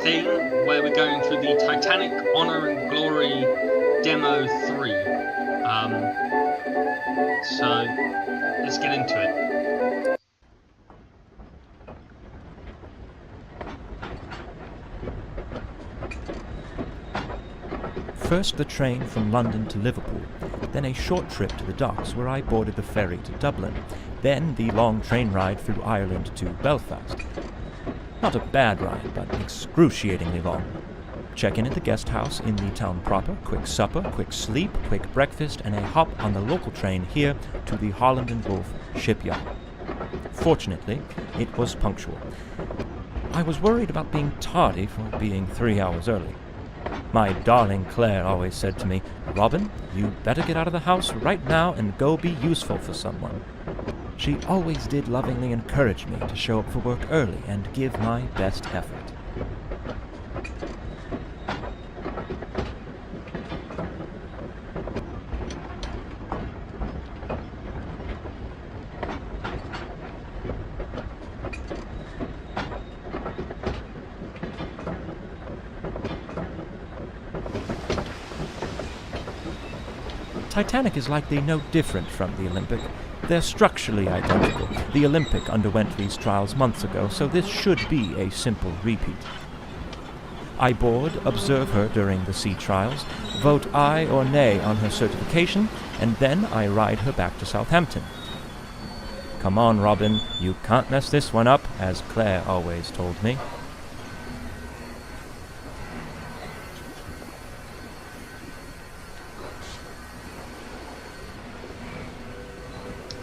thing where we're going through the Titanic Honor and Glory Demo 3. So let's get into it. First the train from London to Liverpool, then a short trip to the docks where I boarded the ferry to Dublin, then the long train ride through Ireland to Belfast. Not a bad ride, but excruciatingly long. Check-in at the guest house in the town proper, quick supper, quick sleep, quick breakfast, and a hop on the local train here to the Holland and Wolff shipyard. Fortunately, it was punctual. I was worried about being tardy for being 3 hours early. My darling Claire always said to me, "Robin, you better get out of the house right now and go be useful for someone." She always did lovingly encourage me to show up for work early and give my best effort. Titanic is likely no different from the Olympic. They're structurally identical. The Olympic underwent these trials months ago, so this should be a simple repeat. I board, observe her during the sea trials, vote aye or nay on her certification, and then I ride her back to Southampton. Come on, Robin, you can't mess this one up, as Claire always told me.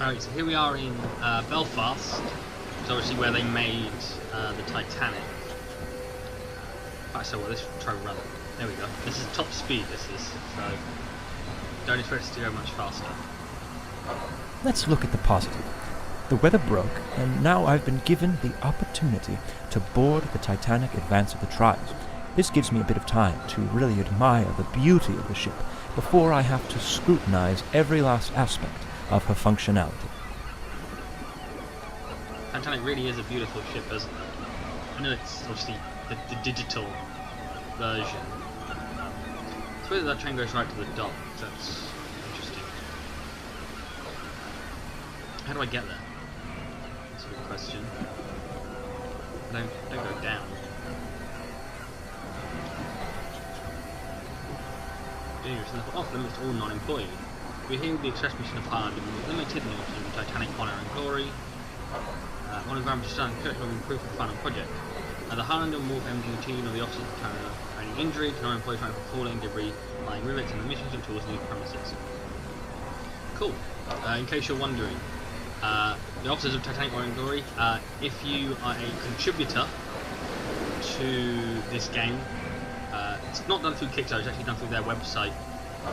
Alright, so here we are in Belfast, which is obviously where they made the Titanic. Right, so let's try run. There we go. This is top speed, this is, so don't expect us to go much faster. Let's look at the positive. The weather broke, and now I've been given the opportunity to board the Titanic advance of the trials. This gives me a bit of time to really admire the beauty of the ship before I have to scrutinize every last aspect of her functionality. Titanic really is a beautiful ship, isn't it? I know it's obviously the digital version. I suppose that train goes right to the dock. That's interesting. How do I get there? That's a good question. Don't go down. Off limits to all non-employee. We're here with the express mission of Holland and we're limited in the Titanic Honor and Glory. One environment to start and curriculum improve the final project. The Holland and Wolff MD of the officers of Canada are any injury to non-employees trying for falling, debris, lying rivets, and the missions and tools needed premises. Cool. In case you're wondering, the officers of Titanic Honor and Glory, if you are a contributor to this game, it's not done through Kickstarter, it's actually done through their website.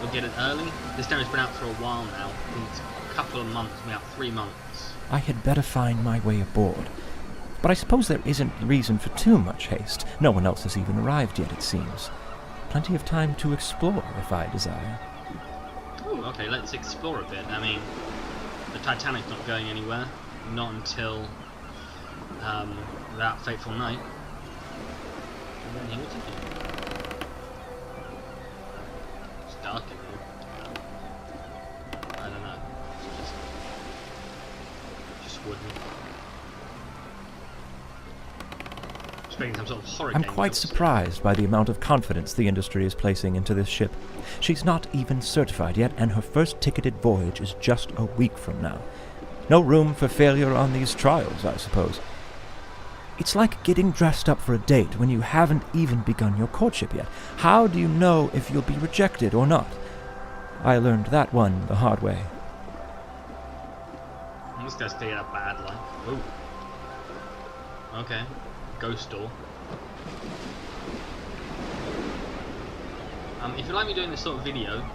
You'll get it early. This demo's been out for a while now. I think it's a couple of months, maybe 3 months. I had better find my way aboard. But I suppose there isn't reason for too much haste. No one else has even arrived yet, it seems. Plenty of time to explore, if I desire. Ooh, okay, let's explore a bit. I mean, the Titanic's not going anywhere. Not until that fateful night. It's dark in here. I don't know. Just wooden. Some sort of horror I'm game, quite obviously. surprised by the amount of confidence the industry is placing into this ship. She's not even certified yet, and her first ticketed voyage is just a week from now. No room for failure on these trials, I suppose. It's like getting dressed up for a date when you haven't even begun your courtship yet. How do you know if you'll be rejected or not? I learned that one the hard way. This guy's taking a bad life. Ooh. Okay. Ghost door. If you like me doing this sort of video,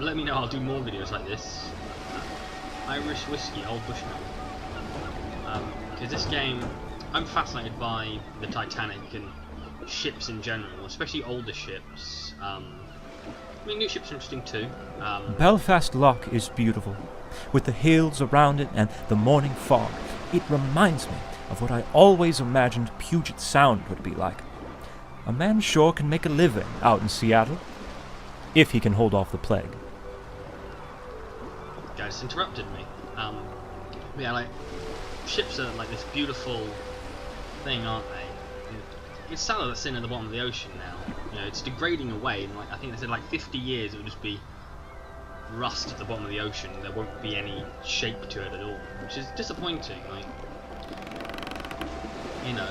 let me know. I'll do more videos like this. Irish whiskey, old Bushman. Because this game, I'm fascinated by the Titanic and ships in general, especially older ships. I mean, new ships are interesting too. Belfast Lough is beautiful, with the hills around it and the morning fog. It reminds me of what I always imagined Puget Sound would be like. A man sure can make a living out in Seattle, if he can hold off the plague. You guys interrupted me. Yeah, like, ships are like this beautiful thing, aren't they? It's sad that's sitting at the bottom of the ocean now. You know, it's degrading away, and like I think they said like 50 years it will just be rust at the bottom of the ocean. There won't be any shape to it at all, which is disappointing. Like, you know,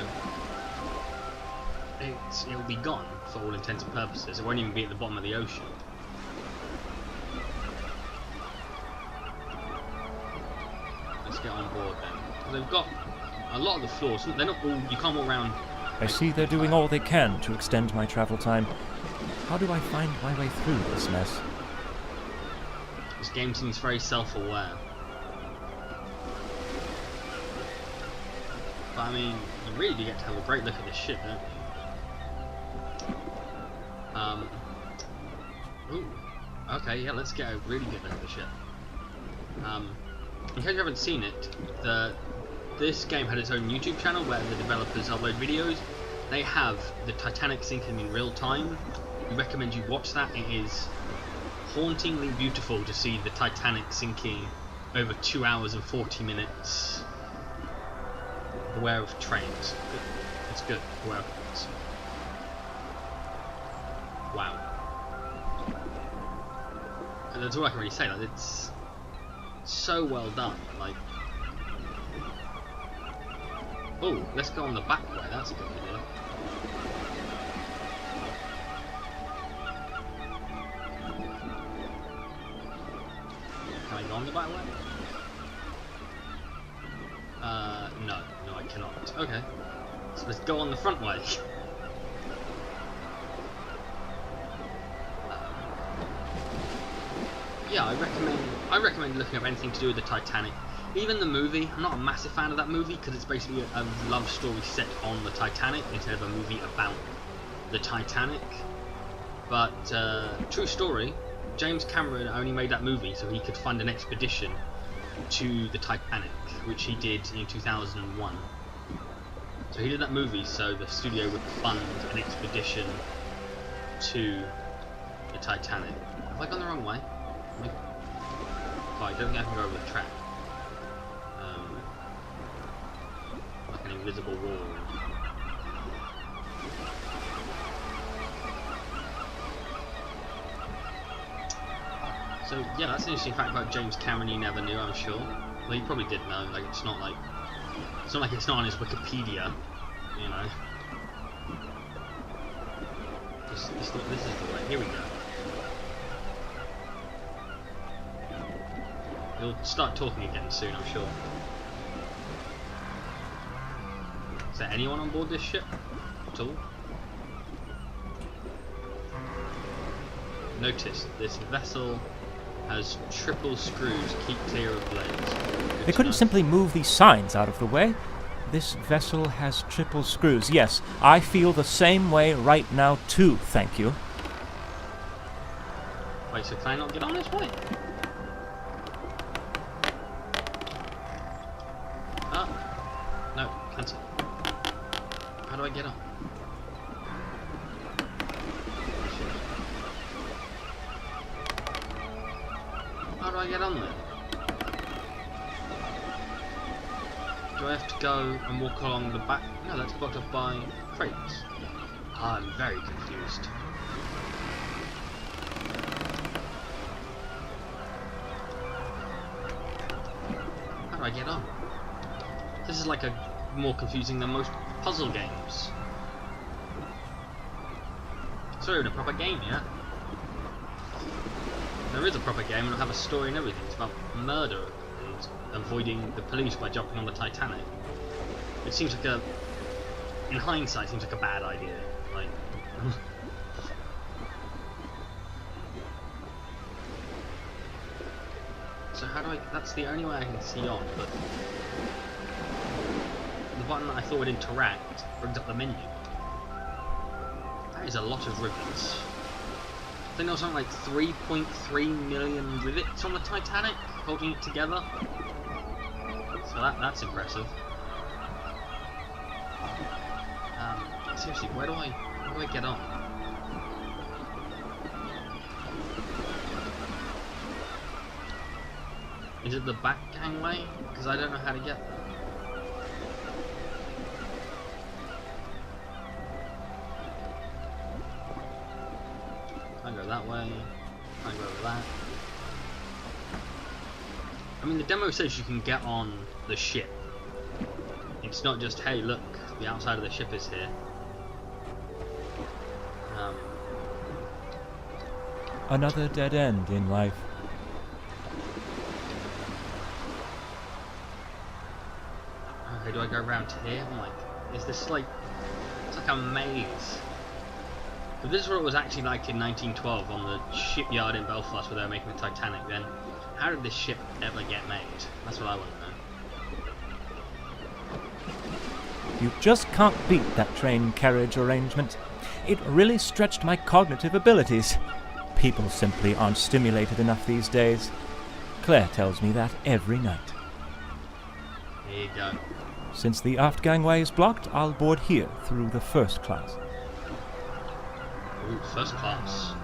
it'll be gone for all intents and purposes. It won't even be at the bottom of the ocean. Let's get on board then. They've got a lot of the floors. They're not all. You can't walk around. I see they're doing all they can to extend my travel time. How do I find my way through this mess? This game seems very self-aware. But I mean, you really do get to have a great look at this ship, don't you? Ooh. Okay, yeah, let's get a really good look at the ship. In case you haven't seen it, this game had its own YouTube channel where the developers upload videos. They have the Titanic sinking in real time. We recommend you watch that. It is hauntingly beautiful to see the Titanic sinking over 2 hours and 40 minutes. Beware of trains. It's good. Beware of trains. Wow. And that's all I can really say. Like, it's so well done. Like, oh, let's go on the back way. That's a good idea. Can I go on the back way? No, I cannot. Okay, so let's go on the front way. Yeah, I recommend looking up anything to do with the Titanic. Even the movie, I'm not a massive fan of that movie because it's basically a love story set on the Titanic instead of a movie about the Titanic. But true story, James Cameron only made that movie so he could fund an expedition to the Titanic, which he did in 2001. So he did that movie so the studio would fund an expedition to the Titanic. Have I gone the wrong way? Oh, I don't think I can go over the track. Like an invisible wall. So yeah, that's an interesting fact about James Cameron you never knew, I'm sure. Well, you probably did know. Like, it's not like it's not on his Wikipedia, you know. This is the way. Here we go. He'll start talking again soon, I'm sure. Is there anyone on board this ship at all? Notice this vessel has triple screws. Keep clear of blades. They couldn't simply move these signs out of the way. This vessel has triple screws. Yes, I feel the same way right now too, thank you. Wait, so can I not get on this way? No, cancel. How do I get on? How do I get on there? Do I have to go and walk along the back? No, that's blocked up by crates. I'm very confused. How do I get on? This is like more confusing than most puzzle games. It's not even a proper game yet. There is a proper game and it'll have a story and everything. It's about murder and avoiding the police by jumping on the Titanic. It seems like in hindsight, seems like a bad idea. Like, so how do I? That's the only way I can see on, but the button that I thought would interact brings up the menu. That is a lot of rivets. I think there was something like 3.3 million rivets on the Titanic holding it together. So that's impressive. Seriously, where do I How do I get on? Is it the back gangway? Because I don't know how to get there. I go that way. I go over that. I mean, the demo says you can get on the ship. It's not just, hey, look, the outside of the ship is here. Another dead end in life. Okay, do I go around here? I'm like, is this like, it's like a maze. If this is what it was actually like in 1912 on the shipyard in Belfast where they were making the Titanic, then how did this ship ever get made? That's what I want to know. You just can't beat that train carriage arrangement. It really stretched my cognitive abilities. People simply aren't stimulated enough these days. Claire tells me that every night. There you go. Since the aft gangway is blocked, I'll board here through the first class. Ooh, first class.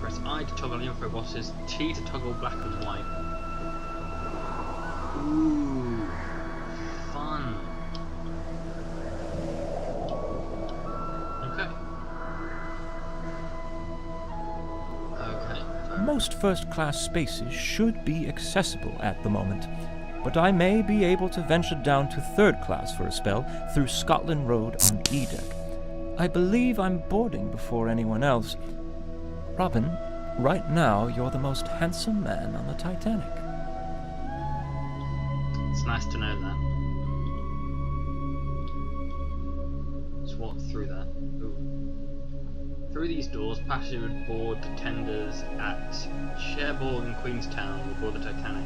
Press I to toggle info bosses, T to toggle black and white. Ooh, fun. Okay. Most first-class spaces should be accessible at the moment, but I may be able to venture down to third class for a spell through Scotland Road on E-Deck. I believe I'm boarding before anyone else. Robin, right now you're the most handsome man on the Titanic. It's nice to know that. Let's walk through that. Ooh. Through these doors, passengers would board contenders at Cherbourg and Queenstown would board the Titanic.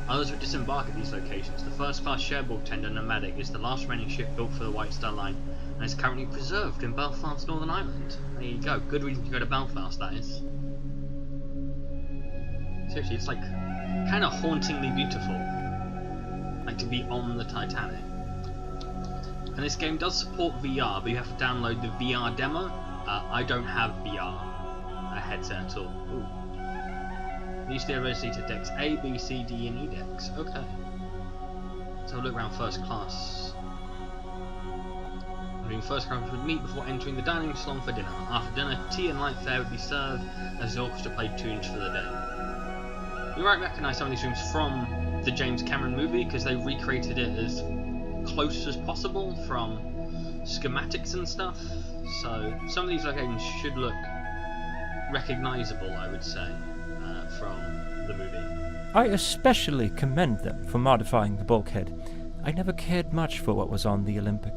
Others would disembark at these locations. The first-class Cherbourg tender Nomadic is the last remaining ship built for the White Star Line and is currently preserved in Belfast, Northern Ireland. There you go. Good reason to go to Belfast, that is. Seriously, it's like kind of hauntingly beautiful. Like to be on the Titanic. And this game does support VR, but you have to download the VR demo. I don't have VR headset at all. Ooh. These theoretically to decks A, B, C, D, and E decks. Okay. So we'll look around first class. First class would meet before entering the dining salon for dinner. After dinner, tea and light fare would be served as the orchestra played tunes for the day. You might recognise some of these rooms from the James Cameron movie because they recreated it as close as possible from schematics and stuff. So some of these locations should look recognisable, I would say, from the movie. I especially commend them for modifying the bulkhead. I never cared much for what was on the Olympic.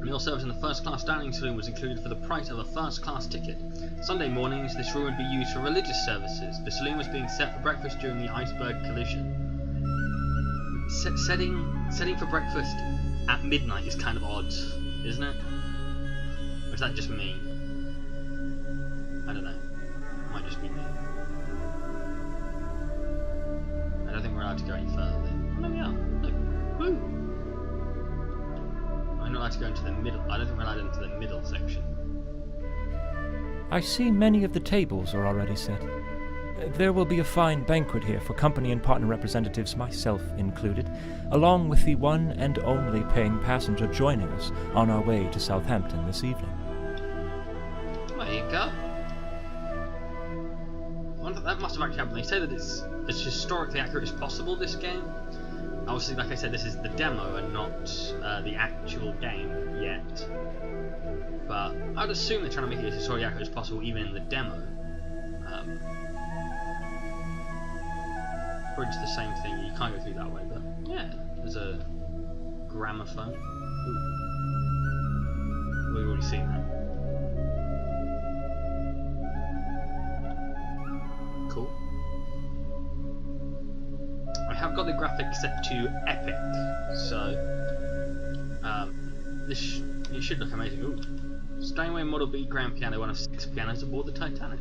Meal service in the first-class dining saloon was included for the price of a first-class ticket. Sunday mornings, this room would be used for religious services. The saloon was being set for breakfast during the iceberg collision. Setting for breakfast at midnight is kind of odd, isn't it? Or is that just me? I don't know. It might just be me. I don't think we're allowed to go any further. Oh, no, we are. Look. Woo! I'm not allowed to go into the middle. I don't think we're allowed into the middle section. I see many of the tables are already set. There will be a fine banquet here for company and partner representatives, myself included, along with the one and only paying passenger joining us on our way to Southampton this evening. There you go. I wonder, that must have actually happened. They say that it's as historically accurate as possible, this game. Obviously, like I said, this is the demo and not the actual game yet. But I'd assume they're trying to make it as historically accurate as possible, even in the demo. Probably just the same thing. You can't go through that way, but yeah, there's a gramophone. Ooh. We've already seen that. Cool. I have got the graphics set to epic, so it should look amazing. Ooh. Steinway Model B grand piano, one of 6 pianos aboard the Titanic.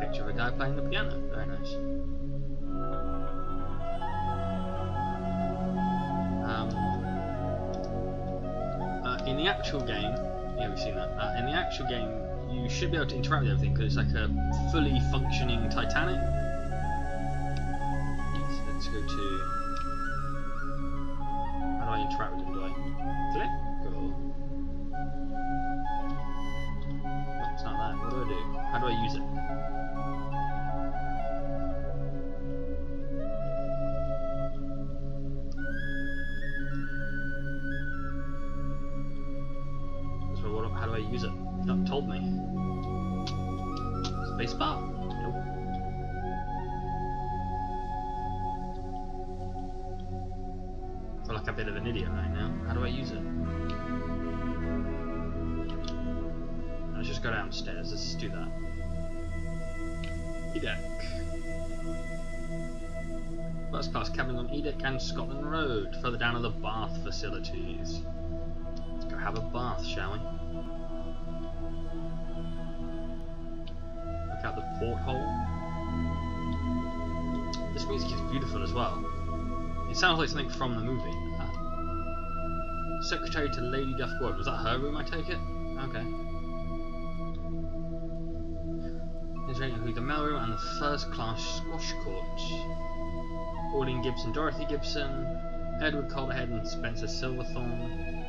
Picture of a guy playing the piano. Very nice. In the actual game, yeah, we've seen that. In the actual game, you should be able to interact with everything because it's like a fully functioning Titanic. So let's go to. How do I interact with it? Do I click or? No, it's not that. What do I do? How do I use it? How do I use it? Not told me. Spacebar? Nope. I feel like a bit of an idiot right now. How do I use it? Let's just go downstairs. Let's just do that. E-deck. First class cabin on E-deck and Scotland Road. Further down are the bath facilities. Let's go have a bath, shall we? Out the porthole. This music is beautiful as well. It sounds like something from the movie. Secretary to Lady Duff-Ward. Was that her room, I take it? Okay. Include the mailroom and the first class squash court. Pauline Gibson, Dorothy Gibson, Edward Calderhead and Spencer Silverthorne,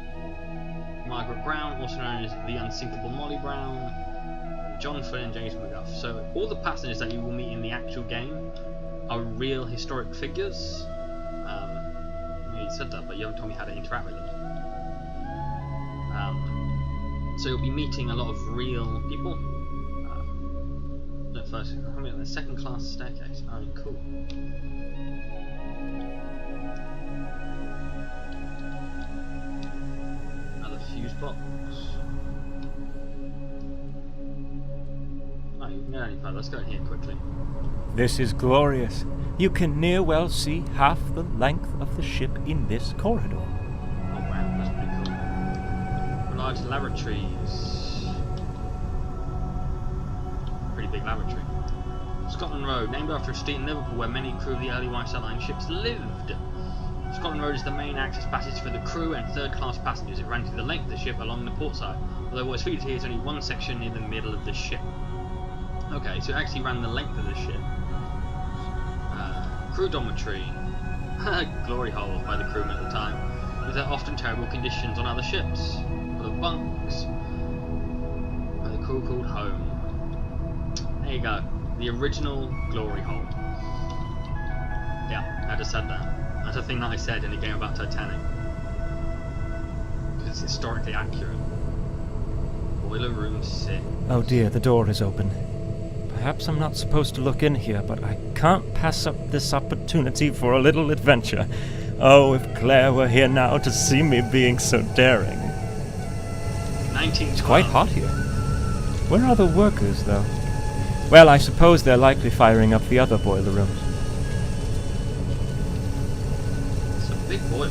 Margaret Brown, also known as the unsinkable Molly Brown, John Flynn and James McGuff. So all the passengers that you will meet in the actual game are real historic figures. You said that, but you haven't told me how to interact with them. So you'll be meeting a lot of real people. At first, I'm on the second class staircase. Oh, cool. Another fuse box. Let's go in here quickly. This is glorious. You can near well see half the length of the ship in this corridor. Oh wow, that's pretty cool. Large laboratories. Pretty big laboratory. Scotland Road, named after a street in Liverpool where many crew of the early White Star Line ships lived. Scotland Road is the main access passage for the crew and third-class passengers. It ran through the length of the ship along the port side, although what's featured here is only one section near the middle of the ship. Okay, so it actually ran the length of the ship. Crew dormitory. Glory hole by the crewmen at the time. These are often terrible conditions on other ships. Full of bunks. Where the crew called home. There you go. The original glory hole. Yeah, I just said that. That's a thing that I said in a game about Titanic. Because it's historically accurate. Boiler room 6. Oh dear, the door is open. Perhaps I'm not supposed to look in here, but I can't pass up this opportunity for a little adventure. Oh, if Claire were here now to see me being so daring. It's quite hot here. Where are the workers, though? Well, I suppose they're likely firing up the other boiler rooms. It's a big boiler.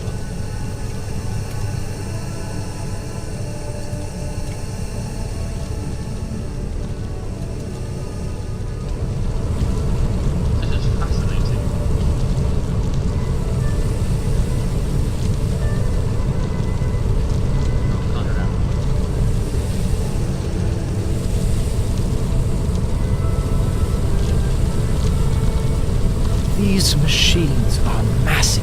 These machines are massive.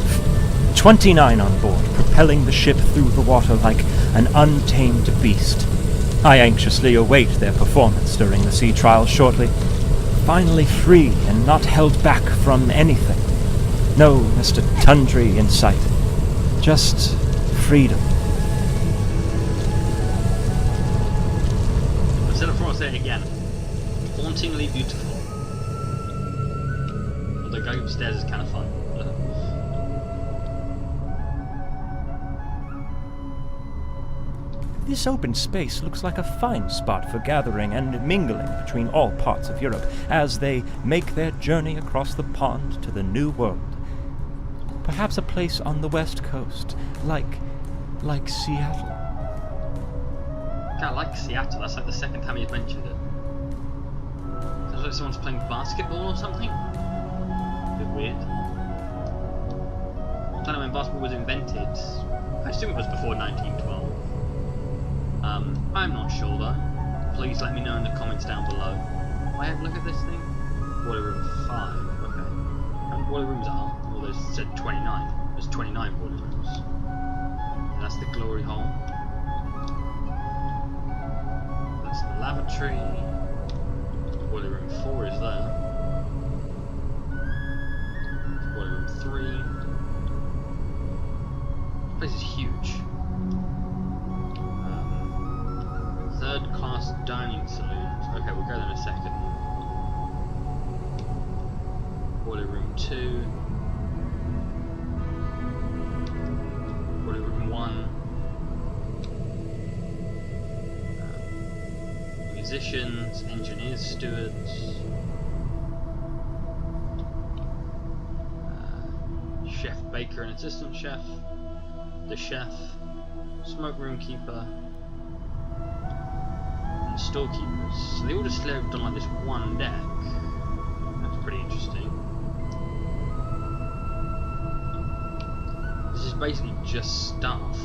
29 on board, propelling the ship through the water like an untamed beast. I anxiously await their performance during the sea trials shortly. Finally free and not held back from anything. No Mr. Tundry in sight. Just freedom. I've said it before, I'll say it again. Hauntingly beautiful. Although going upstairs is kind of fun. This open space looks like a fine spot for gathering and mingling between all parts of Europe as they make their journey across the pond to the New World. Perhaps a place on the west coast, like Seattle. Yeah, I like Seattle. That's like the second time he's mentioned it. Sounds like someone's playing basketball or something. A bit weird. I don't know when basketball was invented. I assume it was before 1912. I'm not sure though. Please let me know in the comments down below. I have a look at this thing. Boiler room 5. Okay. How many boiler rooms are? Well, there's said 29. There's 29 boiler rooms. And that's the glory hole. That's the lavatory. Boiler room 4 is there. Boiler room 3. This place is huge. Third class dining saloons. Okay, we'll go there in a second. Boiler room 2. Boiler room 1. Musicians, engineers, stewards. Chef, baker, and assistant chef. The chef. Smoke room keeper. Storekeepers. So they all just lived on like this one deck. That's pretty interesting. This is basically just staff.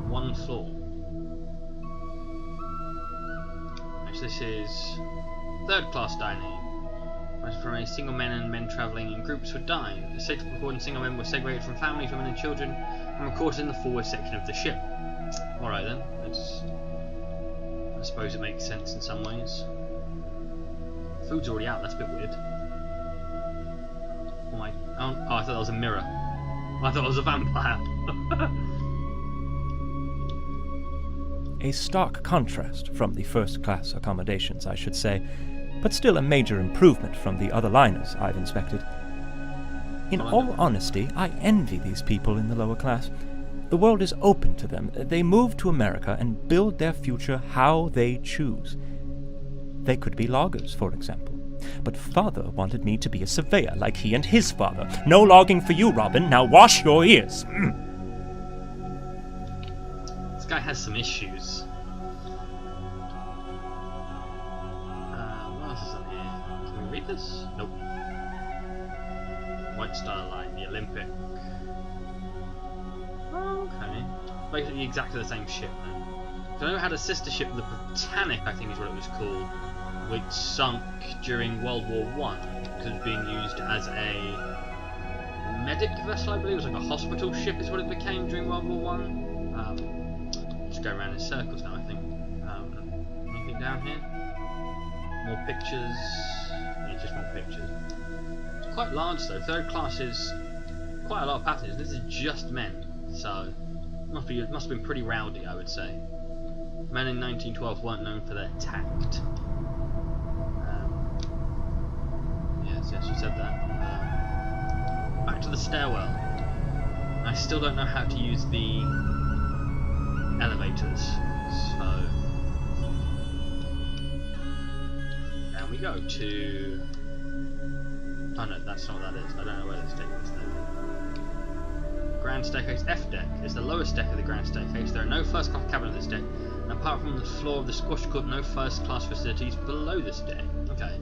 One floor. Next, this is third class dining. That's from a single men and men travelling in groups would dine. The six recording single men were segregated from families, women and children and recorded in the forward section of the ship. Alright then, I suppose it makes sense in some ways. Food's already out, that's a bit weird. Oh, I thought that was a mirror. I thought it was a vampire. A stark contrast from the first-class accommodations, I should say, but still a major improvement from the other liners I've inspected. In all honesty, I envy these people in the lower class. The world is open to them. They move to America and build their future how they choose. They could be loggers, for example. But father wanted me to be a surveyor like he and his father. No logging for you, Robin. Now wash your ears. This guy has some issues. What else is in here? Can we read this? Nope. White Star Line, the Olympic. Okay. Basically exactly the same ship then. So I know it had a sister ship, the Titanic I think is what it was called, which sunk during World War I because it was being used as a medic vessel, I believe. It was like a hospital ship is what it became during World War I. Just go around in circles now I think. Anything down here? More pictures. Yeah, just more pictures. It's quite large though. Third class is quite a lot of passengers. This is just men. So, it must have been pretty rowdy, I would say. Men in 1912 weren't known for their tact. Yes, you said that. Back to the stairwell. I still don't know how to use the elevators, so... Down we go to... Oh no, that's not what that is. I don't know where this taking us then. Grand Staircase F deck is the lowest deck of the Grand Staircase. There are no first class cabins on this deck, and apart from the floor of the squash court, no first class facilities below this deck. Okay.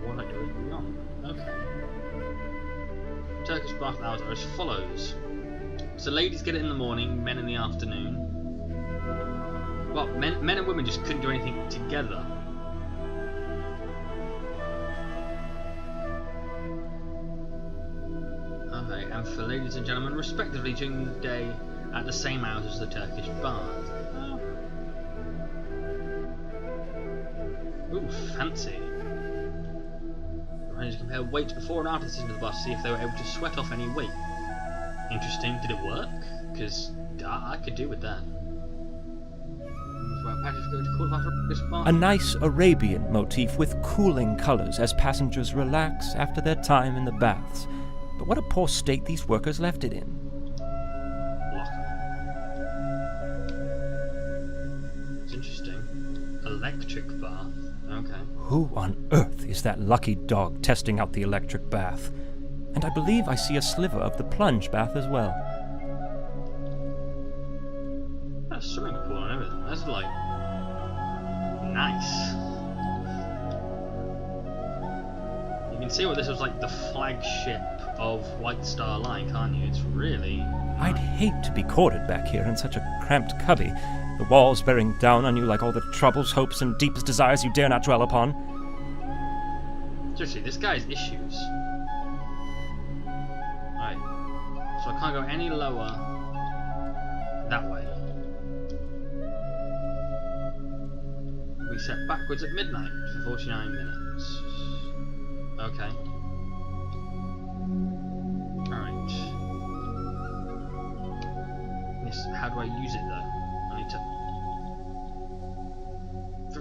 What are we on? Okay. Turkish bath hours are as follows. So ladies get it in the morning, men in the afternoon. Well, men and women just couldn't do anything together. And for ladies and gentlemen, respectively, during the day at the same hours as the Turkish bath. Oh. Ooh, fancy. Runners compare weight before and after the session of the bath to see if they were able to sweat off any weight. Interesting. Did it work? Because I could do with that. A nice Arabian motif with cooling colours as passengers relax after their time in the baths. But what a poor state these workers left it in. It's interesting. Electric bath. Okay. Who on earth is that lucky dog testing out the electric bath? And I believe I see a sliver of the plunge bath as well. That's a swimming pool and everything. That's like nice. You can see what this was like the flagship of White Star Line, can't you? It's really... I'd hate to be corded back here in such a cramped cubby, the walls bearing down on you like all the troubles, hopes, and deepest desires you dare not dwell upon. Seriously, this guy's issues. Right. So I can't go any lower that way. We set backwards at midnight for 49 minutes. Okay. Alright. Yes, how do I use it though? I need to...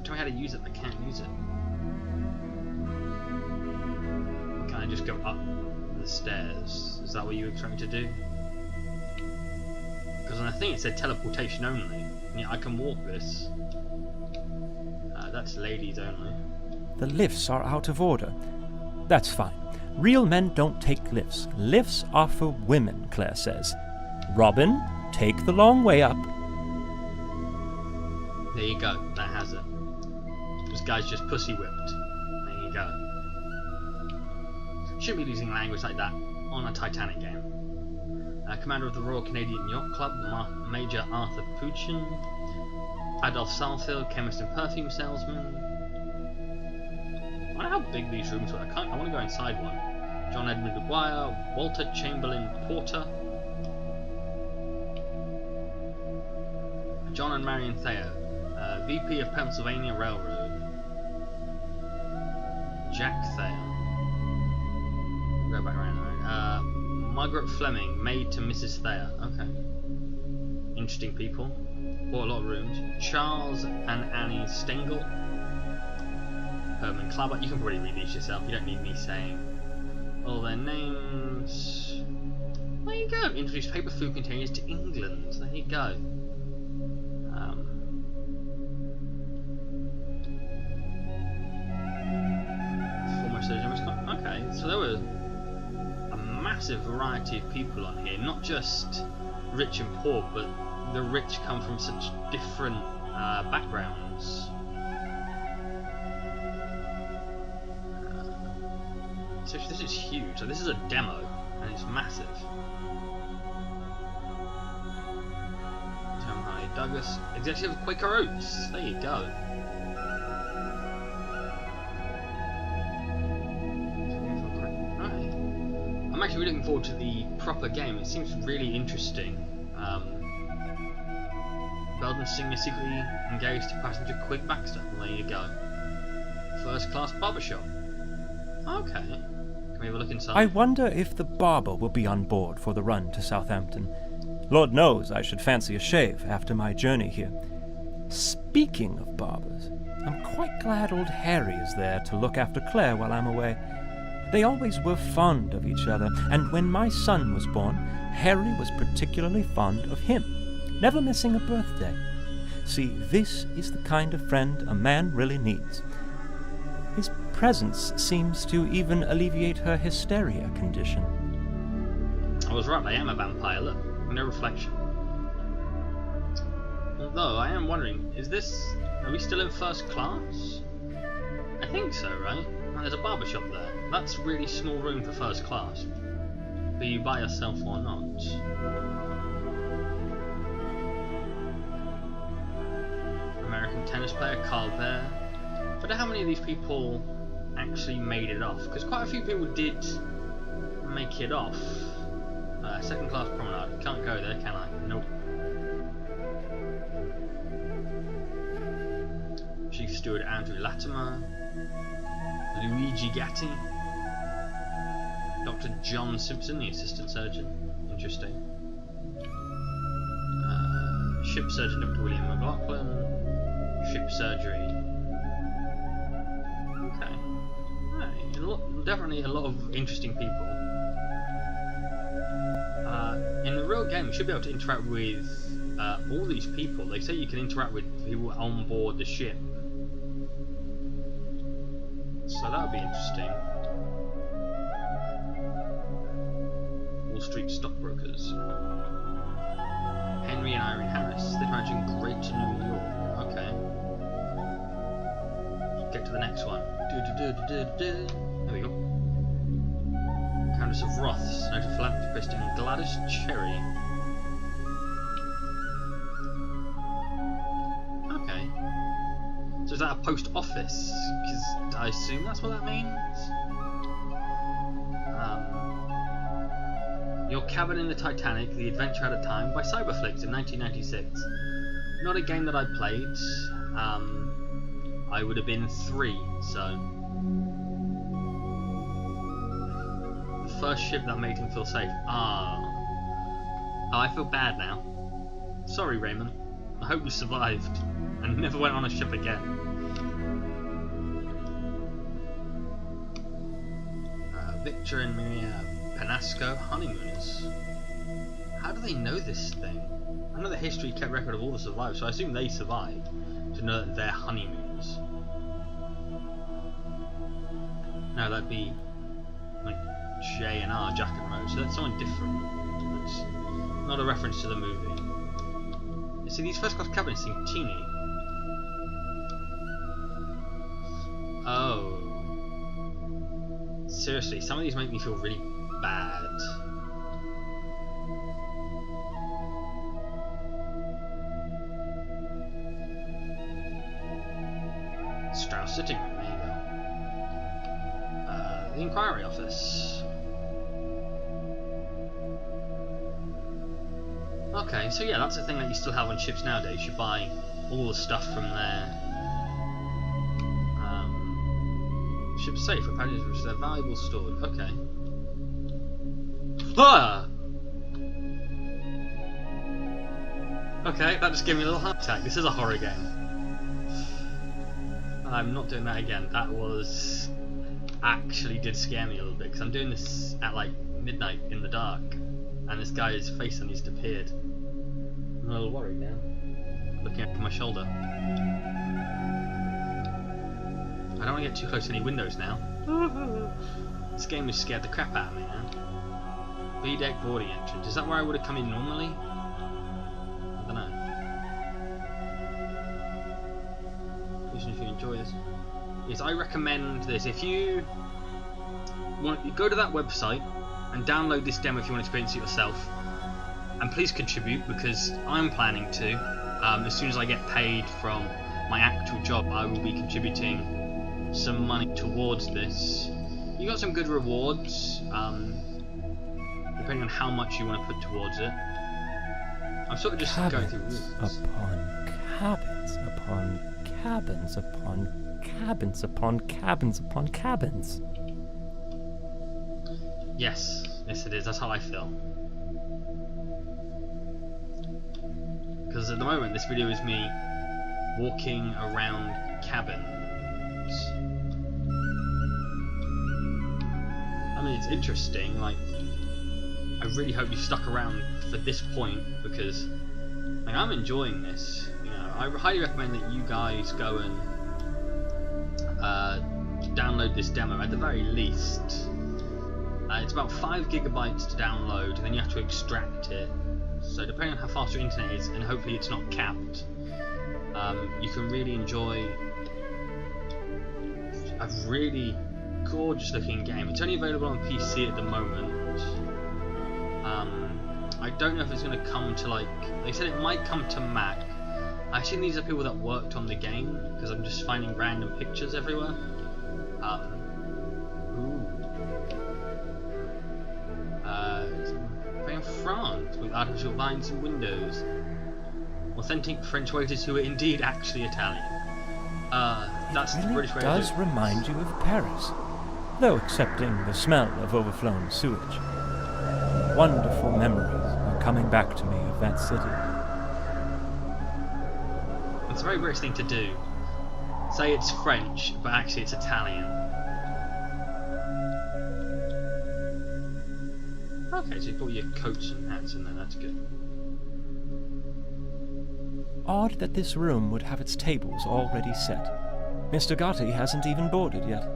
Tell me how to use it, I can't use it. Can I just go up the stairs? Is that what you expect me to do? Because on the thing it said teleportation only. Yeah, I can walk this. That's ladies only. The lifts are out of order. That's fine. Real men don't take lifts. Lifts are for women, Claire says. Robin, take the long way up. There you go. That has it. This guy's just pussy whipped. There you go. Shouldn't be using language like that on a Titanic game. Commander of the Royal Canadian Yacht Club, Major Arthur Puchin, Adolph Salfield, chemist and perfume salesman. I wonder how big these rooms were. I want to go inside one. John Edmund Dwyer, Walter Chamberlain Porter, John and Marion Thayer, VP of Pennsylvania Railroad, Jack Thayer. Go back around. Right. Margaret Fleming, maid to Mrs. Thayer. Okay. Interesting people. Bought a lot of rooms. Charles and Annie Stengel. Herman Clabber. You can probably read these yourself. You don't need me saying all their names. There you go. Introduced paper food containers to England. There you go. Former surgeon. Okay, so there were a massive variety of people on here. Not just rich and poor, but the rich come from such different backgrounds. So this is huge. So this is a demo, and it's massive. Tom Hardy Douglas, executive of Quaker Oats. There you go. Right. I'm actually looking forward to the proper game. It seems really interesting. Belgian singer secretly engaged to passenger Quig Baxter. Well, there you go. First class barbershop. Okay. Can we have a look inside? I wonder if the barber will be on board for the run to Southampton. Lord knows I should fancy a shave after my journey here. Speaking of barbers, I'm quite glad old Harry is there to look after Claire while I'm away. They always were fond of each other, and when my son was born, Harry was particularly fond of him, never missing a birthday. See, this is the kind of friend a man really needs. His presence seems to even alleviate her hysteria condition. I was right, I am a vampire, look. No reflection. Although, I am wondering, are we still in first class? I think so, right? Oh, there's a barbershop there. That's a really small room for first class. Be you by yourself or not. American tennis player Carl Bear. I wonder how many of these people actually made it off, because quite a few people did make it off. Second class promenade. Can't go there, can I? Nope. Chief Steward Andrew Latimer. Luigi Gatti. Dr. John Simpson, the assistant surgeon. Interesting. Ship surgeon Dr. William McLaughlin. Ship surgery. Okay. Right. Definitely a lot of interesting people. In the real game, you should be able to interact with all these people. They say you can interact with people on board the ship. So that would be interesting. Wall Street stockbrokers. Henry and Irene Harris. They're managing Greater New York. Okay. Get to the next one. There we go. Countess of Roths, noted philanthropist and Gladys Cherry. Okay. So is that a post office? Because I assume that's what that means. Your Cabin in the Titanic, The Adventure Out of Time by Cyberflix in 1996. Not a game that I played. I would have been 3, so... The first ship that made him feel safe. Oh, I feel bad now. Sorry, Raymond. I hope you survived and never went on a ship again. Victor and Maria Penasco, honeymooners. How do they know this thing? I know the history kept record of all the survivors, so I assume they survived to know that they're honeymooners. No, that'd be like J and R, Jack and Rose, so that's someone different. That's not a reference to the movie. You see, these first class cabinets seem teeny. Oh. Seriously, some of these make me feel really bad. Strauss sitting room, there you go. The inquiry office. Okay, so yeah, that's the thing that you still have on ships nowadays. You buy all the stuff from there. Ship's safe for passengers which they're valuable stored. Okay. Ah! Okay, that just gave me a little heart attack. This is a horror game. I'm not doing that again. That was... actually did scare me a little bit, because I'm doing this at like midnight in the dark, and this guy's face suddenly just appeared. I'm a little worried now. Looking over my shoulder. I don't want to get too close to any windows now. This game has scared the crap out of me, man. B-deck boarding entrance. Is that where I would have come in normally? I don't know. Listen if you enjoy this. Yes, I recommend this. If you want, you go to that website and download this demo if you want to experience it yourself. And please contribute, because I'm planning to. As soon as I get paid from my actual job, I will be contributing some money towards this. You got some good rewards, depending on how much you want to put towards it. I'm sort of just going through rules. Upon cabins upon cabins upon cabins upon cabins upon cabins. Yes, yes it is. That's how I feel. Because at the moment, this video is me walking around cabins. I mean, it's interesting, like, I really hope you stuck around for this point, because like, I'm enjoying this. You know, I highly recommend that you guys go and download this demo at the very least. It's about 5 gigabytes to download, and then you have to extract it. So depending on how fast your internet is, and hopefully it's not capped, you can really enjoy a really gorgeous looking game. It's only available on PC at the moment. I don't know if it's going to come to, like, they said it might come to Mac. I assume these are people that worked on the game, because I'm just finding random pictures everywhere. In France, with artificial vines and windows. Authentic French waiters who are indeed actually Italian. That's the British way. It does remind you of Paris, though accepting the smell of overflown sewage. Wonderful memories are coming back to me of that city. It's a very British thing to do. Say it's French, but actually it's Italian. Okay, so you put your coats and hats in there, that's good. Odd that this room would have its tables already set. Mr. Gotti hasn't even boarded yet.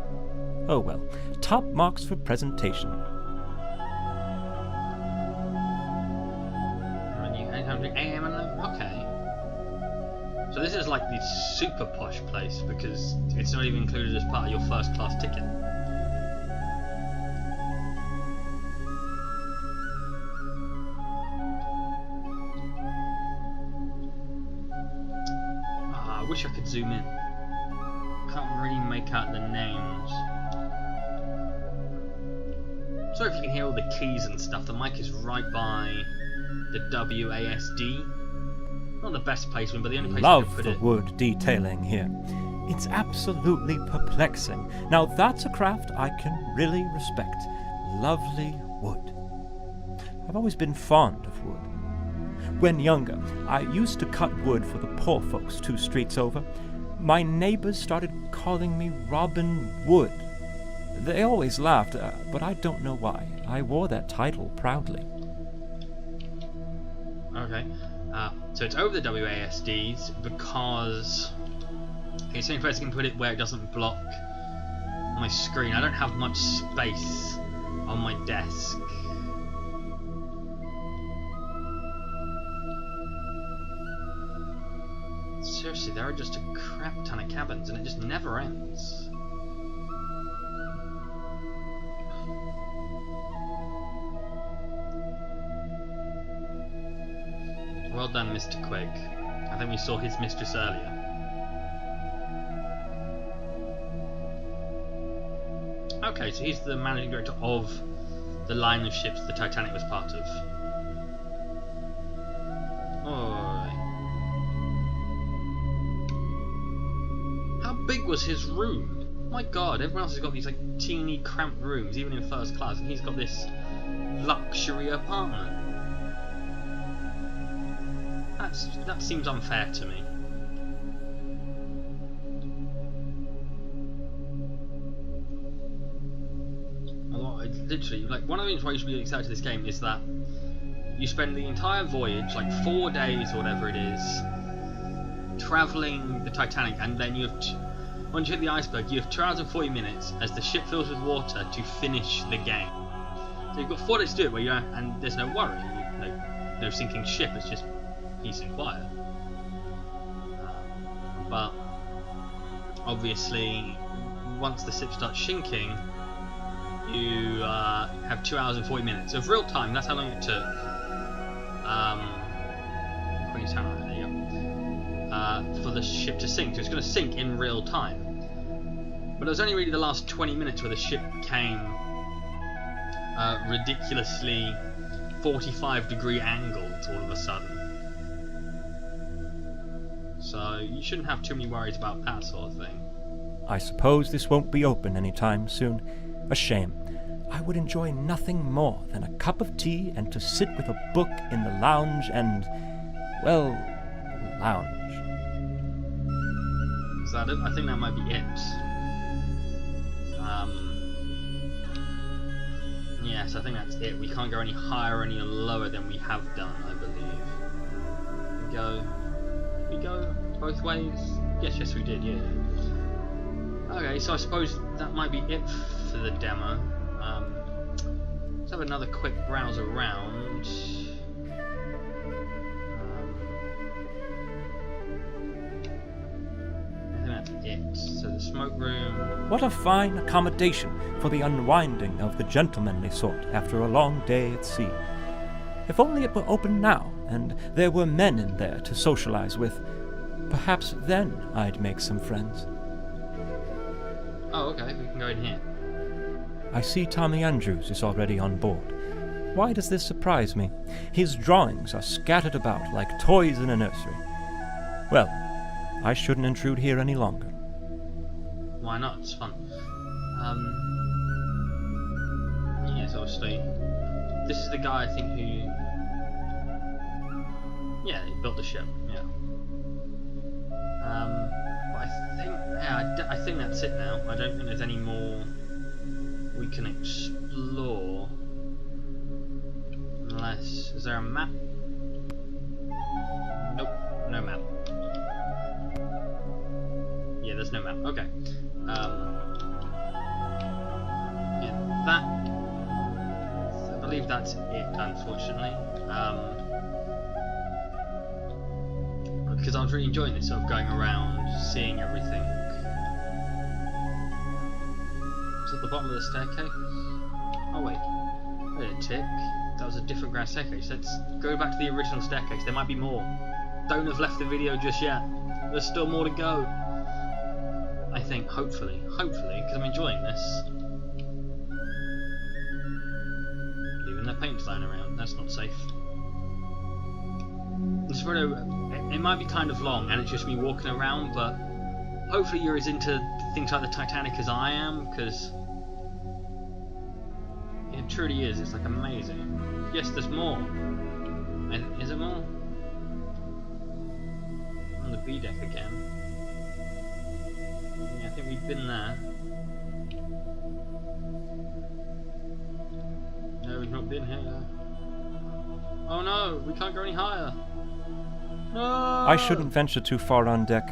Oh well, top marks for presentation. So this is like the super posh place because it's not even included as part of your first class ticket. I wish I could zoom in. Can't really make out the names. Sorry if you can hear all the keys and stuff. The mic is right by the WASD. Not the best placement, but the only place Love I could put the it. wood detailing here. It's absolutely perplexing. Now that's a craft I can really respect. Lovely wood. I've always been fond of wood. When younger, I used to cut wood for the poor folks 2 streets over. My neighbors started calling me Robin Wood. They always laughed, but I don't know why. I wore that title proudly. Okay. So it's over the WASDs because it's the only place I can put it where it doesn't block my screen. I don't have much space on my desk. Seriously, there are just a crap ton of cabins and it just never ends. Well done, Mr. Quig. I think we saw his mistress earlier. Okay, so he's the managing director of the line of ships the Titanic was part of. Alright. How big was his room? My god, everyone else has got these like teeny cramped rooms, even in first class, and he's got this luxury apartment. That seems unfair to me. Literally, like, one of the reasons why you should be excited to this game is that you spend the entire voyage, like 4 days or whatever it is, travelling the Titanic, and then you have once you hit the iceberg, you have 2 hours and 40 minutes as the ship fills with water to finish the game. So you've got 4 days to do it, where you don't, and there's no worry, no sinking ship. It's just peace and quiet. But obviously, once the ship starts sinking, you have 2 hours and 40 minutes of real time. That's how long it took. Queenstown, there you go. For the ship to sink. So it's going to sink in real time. But it was only really the last 20 minutes where the ship came ridiculously 45-degree angles all of a sudden. So you shouldn't have too many worries about that sort of thing. I suppose this won't be open anytime soon. A shame. I would enjoy nothing more than a cup of tea and to sit with a book in the lounge and, well, lounge. Is that it? I think that might be it. Yes, I think that's it. We can't go any higher or any lower than we have done, I believe. We go both ways? Yes, we did, yeah. Okay, so I suppose that might be it for the demo. Let's have another quick browse around. I think that's it. So the smoke room. What a fine accommodation for the unwinding of the gentlemanly sort after a long day at sea. If only it were open now, and there were men in there to socialize with. Perhaps then I'd make some friends. Oh, okay, we can go in here. I see Tommy Andrews is already on board. Why does this surprise me? His drawings are scattered about like toys in a nursery. Well, I shouldn't intrude here any longer. Why not? It's fun. Yes, obviously. This is the guy, I think, who... Yeah, he built the ship, yeah. But I think... Yeah, I think that's it now. I don't think there's any more we can explore. Unless... Is there a map? Nope, no map. Yeah, there's no map. Okay. Yeah, that... I believe that's it, unfortunately. because I was really enjoying this, sort of going around, seeing everything. It's at the bottom of the staircase. Oh wait, wait a tick. That was a different grand staircase. Let's go back to the original staircase. There might be more. Don't have left the video just yet. There's still more to go. I think, hopefully, because I'm enjoying this. Leaving the paint lying around. That's not safe. This video, it might be kind of long, and it's just me walking around, but hopefully you're as into things like the Titanic as I am, because it truly is. It's like amazing. Yes, there's more. And is it more? On the B deck again. Yeah, I think we've been there. No, we've not been here. Oh no, we can't go any higher. No! I shouldn't venture too far on deck.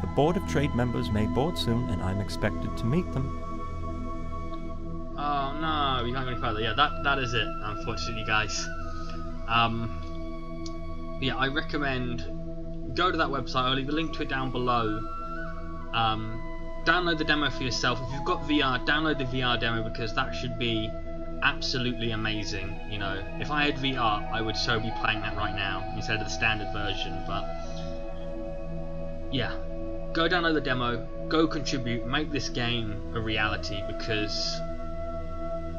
The Board of Trade members may board soon, and I'm expected to meet them. Oh no, we can't go any further. Yeah, that is it, unfortunately, guys. Yeah, I recommend go to that website. I'll leave a link to it down below. Download the demo for yourself. If you've got VR, download the VR demo, because that should be absolutely amazing. You know, if I had VR, I would so be playing that right now instead of the standard version. But yeah, go download the demo, go contribute, make this game a reality, because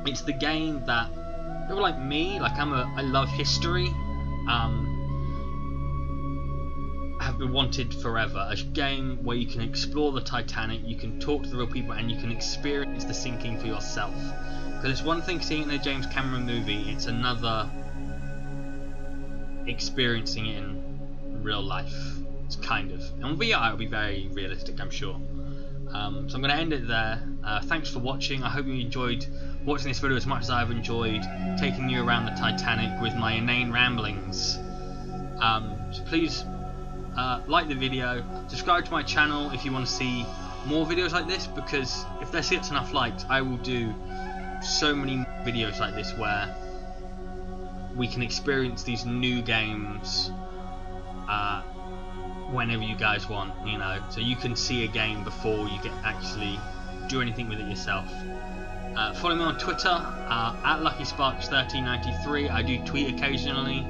it's the game that people like me, like I love history, have been wanted forever. A game where you can explore the Titanic, you can talk to the real people, and you can experience the sinking for yourself. Because it's one thing seeing it in a James Cameron movie, it's another experiencing it in real life. It's kind of. On VR it'll be very realistic, I'm sure. So I'm going to end it there. Thanks for watching. I hope you enjoyed watching this video as much as I've enjoyed taking you around the Titanic with my inane ramblings. So please like the video, subscribe to my channel if you want to see more videos like this, because if this gets enough likes, I will do so many videos like this where we can experience these new games whenever you guys want, you know, so you can see a game before you can actually do anything with it yourself. Follow me on Twitter at LuckySparks1393. I do tweet occasionally,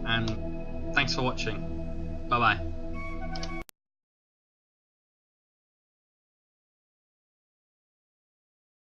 and thanks for watching. Bye bye.